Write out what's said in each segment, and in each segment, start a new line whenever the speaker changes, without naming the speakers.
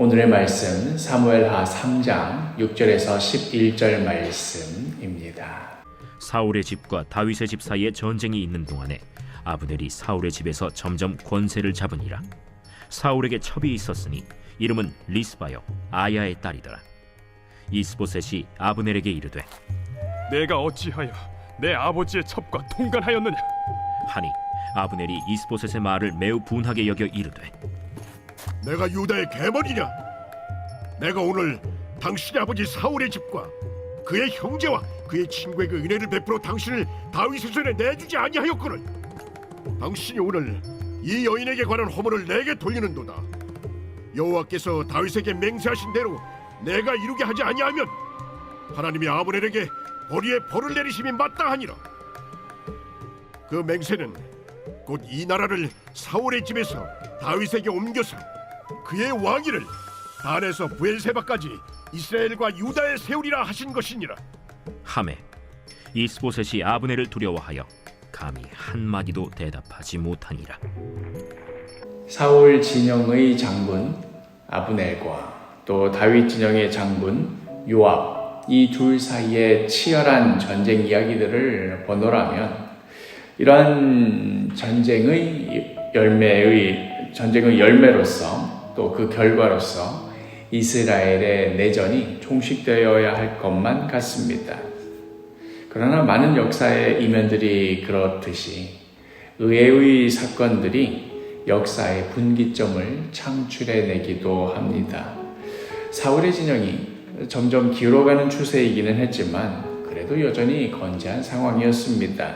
오늘의 말씀 사무엘하 3장 6절에서 11절 말씀입니다.
사울의 집과 다윗의 집 사이에 전쟁이 있는 동안에 아브넬이 사울의 집에서 점점 권세를 잡으니라. 사울에게 첩이 있었으니 이름은 리스바요 아야의 딸이더라. 이스보셋이 아브넬에게 이르되
내가 어찌하여 내 아버지의 첩과 통간하였느냐
하니 아브넬이 이스보셋의 말을 매우 분하게 여겨 이르되
내가 유다의 개머리냐? 내가 오늘 당신의 아버지 사울의 집과 그의 형제와 그의 친구에게 은혜를 베풀어 당신을 다윗의 손에 내주지 아니하였거늘. 당신이 오늘 이 여인에게 관한 허물을 내게 돌리는도다. 여호와께서 다윗에게 맹세하신 대로 내가 이루게 하지 아니하면 하나님이 아브넬에게 벌이에 벌을 내리심이 마땅하니라. 그 맹세는 곧 이 나라를 사울의 집에서 다윗에게 옮겨서 그의 왕위를 단에서 브엘세바까지 이스라엘과 유다에 세우리라 하신 것이니라.
하매 이스보셋이 아브넬을 두려워하여 감히 한마디도 대답하지 못하니라.
사울 진영의 장군 아브넬과 또 다윗 진영의 장군 요압, 이 둘 사이의 치열한 전쟁 이야기들을 보노라면 이러한 전쟁의 열매로서 또 그 결과로서 이스라엘의 내전이 종식되어야 할 것만 같습니다. 그러나 많은 역사의 이면들이 그렇듯이 의외의 사건들이 역사의 분기점을 창출해내기도 합니다. 사울의 진영이 점점 기울어가는 추세이기는 했지만 그래도 여전히 건재한 상황이었습니다.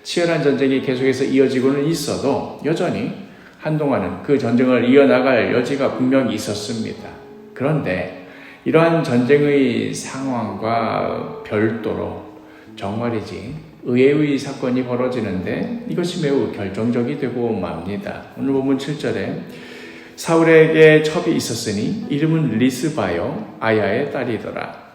치열한 전쟁이 계속해서 이어지고는 있어도 여전히 한동안은 그 전쟁을 이어나갈 여지가 분명히 있었습니다. 그런데 이러한 전쟁의 상황과 별도로 정말이지 의외의 사건이 벌어지는데 이것이 매우 결정적이 되고 맙니다. 오늘 본문 7절에 사울에게 첩이 있었으니 이름은 리스바요 아야의 딸이더라.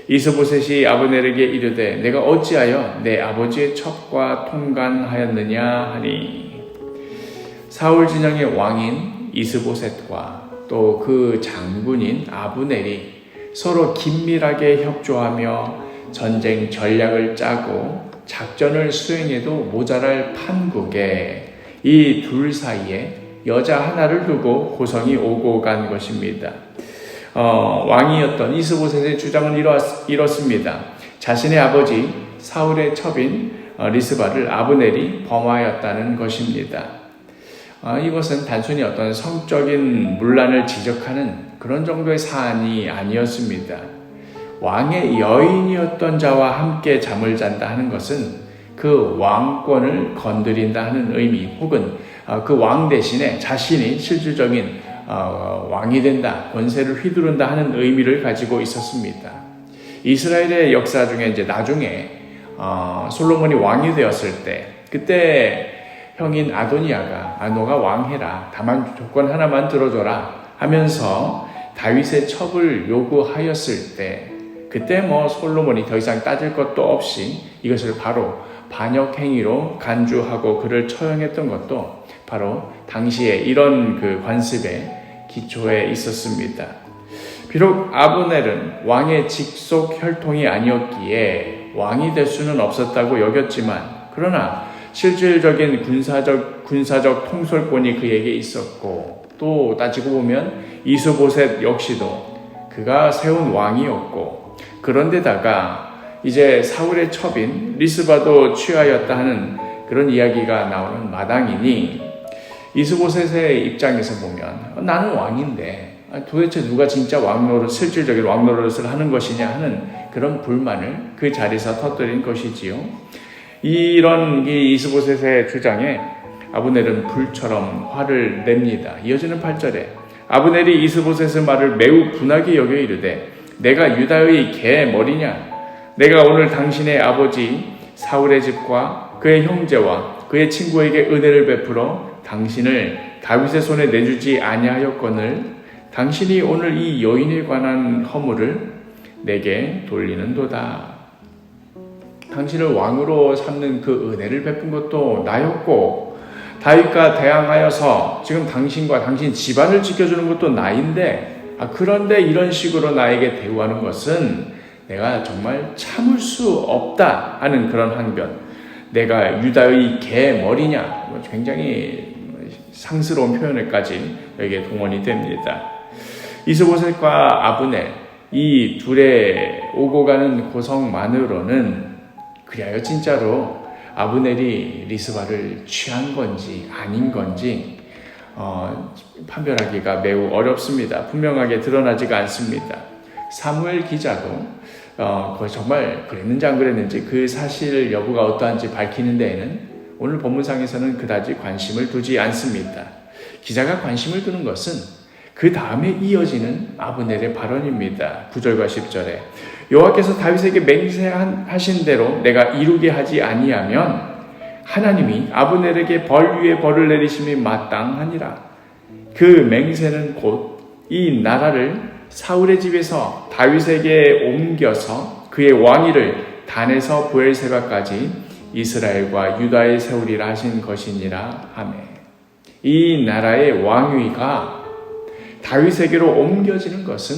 이스보셋이 아브넬에게 이르되 내가 어찌하여 내 아버지의 첩과 통간하였느냐 하니 사울 진영의 왕인 이스보셋과 또 그 장군인 아브넬이 서로 긴밀하게 협조하며 전쟁 전략을 짜고 작전을 수행해도 모자랄 판국에 이 둘 사이에 여자 하나를 두고 고성이 오고 간 것입니다. 왕이었던 이스보셋의 주장은 이렇습니다. 자신의 아버지 사울의 첩인 리스바를 아브넬이 범하였다는 것입니다. 이것은 단순히 어떤 성적인 문란을 지적하는 그런 정도의 사안이 아니었습니다. 왕의 여인이었던 자와 함께 잠을 잔다 하는 것은 그 왕권을 건드린다 하는 의미 혹은 그 왕 대신에 자신이 실질적인 왕이 된다, 권세를 휘두른다 하는 의미를 가지고 있었습니다. 이스라엘의 역사 중에 이제 나중에 솔로몬이 왕이 되었을 때 그때 형인 아노가 왕해라. 다만 조건 하나만 들어줘라 하면서 다윗의 첩을 요구하였을 때 그때 솔로몬이 더 이상 따질 것도 없이 이것을 바로 반역 행위로 간주하고 그를 처형했던 것도 바로 당시에 이런 그 관습의 기초에 있었습니다. 비록 아브넬은 왕의 직속 혈통이 아니었기에 왕이 될 수는 없었다고 여겼지만 그러나 실질적인 군사적 통솔권이 그에게 있었고 또 따지고 보면 이스보셋 역시도 그가 세운 왕이었고 그런데다가 이제 사울의 첩인 리스바도 취하였다 하는 그런 이야기가 나오는 마당이니 이스보셋의 입장에서 보면 나는 왕인데 도대체 누가 진짜 실질적인 왕노릇을 하는 것이냐 하는 그런 불만을 그 자리에서 터뜨린 것이지요. 이런 이스보셋의 주장에 아브넬은 불처럼 화를 냅니다. 이어지는 8절에 아브넬이 이스보셋의 말을 매우 분하게 여겨 이르되 내가 유다의 개 머리냐? 내가 오늘 당신의 아버지 사울의 집과 그의 형제와 그의 친구에게 은혜를 베풀어 당신을 다윗의 손에 내주지 아니하였거늘 당신이 오늘 이 여인에 관한 허물을 내게 돌리는도다. 당신을 왕으로 삼는 그 은혜를 베푼 것도 나였고 다윗과 대항하여서 지금 당신과 당신 집안을 지켜주는 것도 나인데 그런데 이런 식으로 나에게 대우하는 것은 내가 정말 참을 수 없다 하는 그런 항변. 내가 유다의 개 머리냐? 굉장히 상스러운 표현을까지 여기에 동원이 됩니다. 이스보셋과 아브넬, 이 둘의 오고 가는 고성만으로는 그리하여 진짜로 아브넬이 리스바를 취한 건지 아닌 건지 판별하기가 매우 어렵습니다. 분명하게 드러나지가 않습니다. 사무엘 기자도 그걸 정말 그랬는지 안 그랬는지 그 사실 여부가 어떠한지 밝히는 데에는 오늘 본문상에서는 그다지 관심을 두지 않습니다. 기자가 관심을 두는 것은 그 다음에 이어지는 아브넬의 발언입니다. 9절과 10절에 여호와께서 다윗에게 맹세하신 대로 내가 이루게 하지 아니하면 하나님이 아브넬에게 벌 위에 벌을 내리심이 마땅하니라. 그 맹세는 곧 이 나라를 사울의 집에서 다윗에게 옮겨서 그의 왕위를 단에서 브엘세바까지 이스라엘과 유다에 세우리라 하신 것이니라 하매. 이 나라의 왕위가 다윗에게로 옮겨지는 것은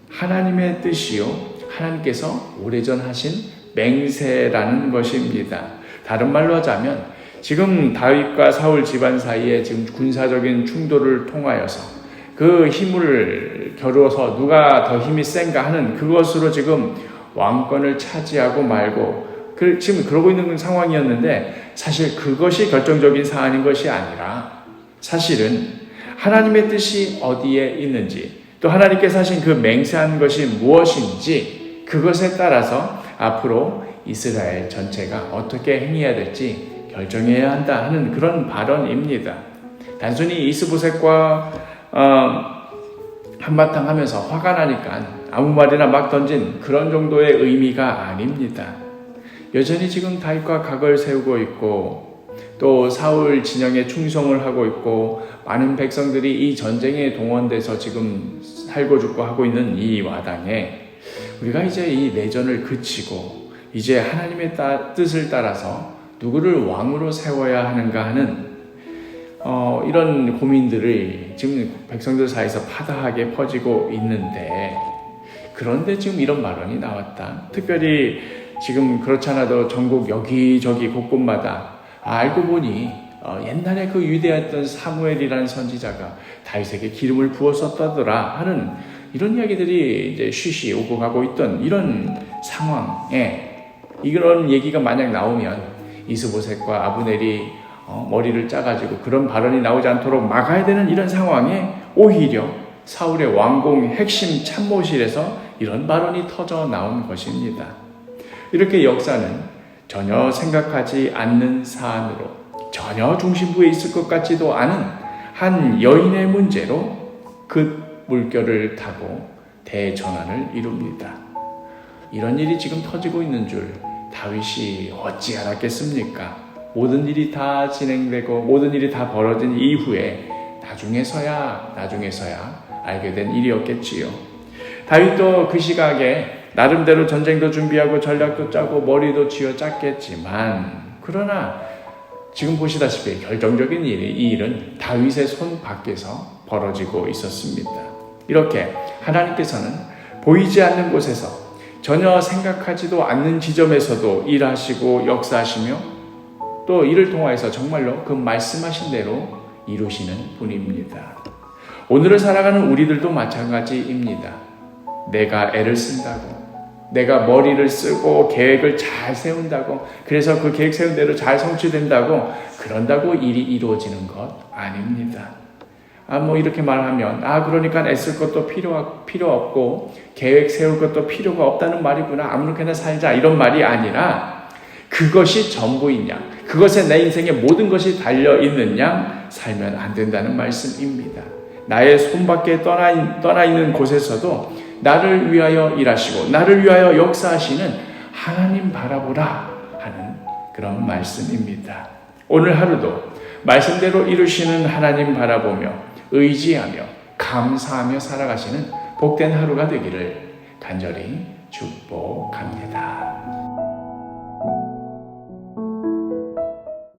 하나님의 뜻이요 하나님께서 오래전 하신 맹세라는 것입니다. 다른 말로 하자면 지금 다윗과 사울 집안 사이에 지금 군사적인 충돌을 통하여서 그 힘을 겨루어서 누가 더 힘이 센가 하는 그것으로 지금 왕권을 차지하고 말고 지금 그러고 있는 상황이었는데 사실 그것이 결정적인 사안인 것이 아니라 사실은 하나님의 뜻이 어디에 있는지 또 하나님께서 하신 그 맹세한 것이 무엇인지 그것에 따라서 앞으로 이스라엘 전체가 어떻게 행해야 될지 결정해야 한다 하는 그런 발언입니다. 단순히 이스보셋과 한바탕 하면서 화가 나니까 아무 말이나 막 던진 그런 정도의 의미가 아닙니다. 여전히 지금 다윗과 각을 세우고 있고 또 사울 진영에 충성을 하고 있고 많은 백성들이 이 전쟁에 동원돼서 지금 살고 죽고 하고 있는 이 마당에 우리가 이제 이 내전을 그치고 이제 하나님의 뜻을 따라서 누구를 왕으로 세워야 하는가 하는 이런 고민들을 지금 백성들 사이에서 파다하게 퍼지고 있는데 그런데 지금 이런 발언이 나왔다. 특별히 지금 그렇지 않아도 전국 여기저기 곳곳마다 알고 보니 옛날에 그 유대했던 사무엘이라는 선지자가 다윗에게 기름을 부었었다더라 하는 이런 이야기들이 이제 쉬쉬 오고 가고 있던 이런 상황에 이런 얘기가 만약 나오면 이스보셋과 아브넬이 머리를 짜가지고 그런 발언이 나오지 않도록 막아야 되는 이런 상황에 오히려 사울의 왕궁 핵심 참모실에서 이런 발언이 터져 나온 것입니다. 이렇게 역사는 전혀 생각하지 않는 사안으로 전혀 중심부에 있을 것 같지도 않은 한 여인의 문제로 그 물결을 타고 대전환을 이룹니다. 이런 일이 지금 터지고 있는 줄 다윗이 어찌 알았겠습니까? 모든 일이 다 진행되고 모든 일이 다 벌어진 이후에 나중에서야 알게 된 일이었겠지요. 다윗도 그 시각에 나름대로 전쟁도 준비하고 전략도 짜고 머리도 쥐어 짰겠지만 그러나 지금 보시다시피 결정적인 이 일은 다윗의 손 밖에서 벌어지고 있었습니다. 이렇게 하나님께서는 보이지 않는 곳에서 전혀 생각하지도 않는 지점에서도 일하시고 역사하시며 또 이를 통하여서 정말로 그 말씀하신 대로 이루시는 분입니다. 오늘을 살아가는 우리들도 마찬가지입니다. 내가 애를 쓴다고 내가 머리를 쓰고 계획을 잘 세운다고 그래서 그 계획 세운 대로 잘 성취된다고 그런다고 일이 이루어지는 것 아닙니다. 이렇게 말하면 그러니까 애쓸 것도 필요 없고 계획 세울 것도 필요가 없다는 말이구나 아무렇게나 살자 이런 말이 아니라 그것이 전부인 양 그것에 내 인생의 모든 것이 달려있는 양 살면 안 된다는 말씀입니다. 나의 손밖에 떠나 있는 곳에서도 나를 위하여 일하시고 나를 위하여 역사하시는 하나님 바라보라 하는 그런 말씀입니다. 오늘 하루도 말씀대로 이루시는 하나님 바라보며 의지하며 감사하며 살아가시는 복된 하루가 되기를 간절히 축복합니다.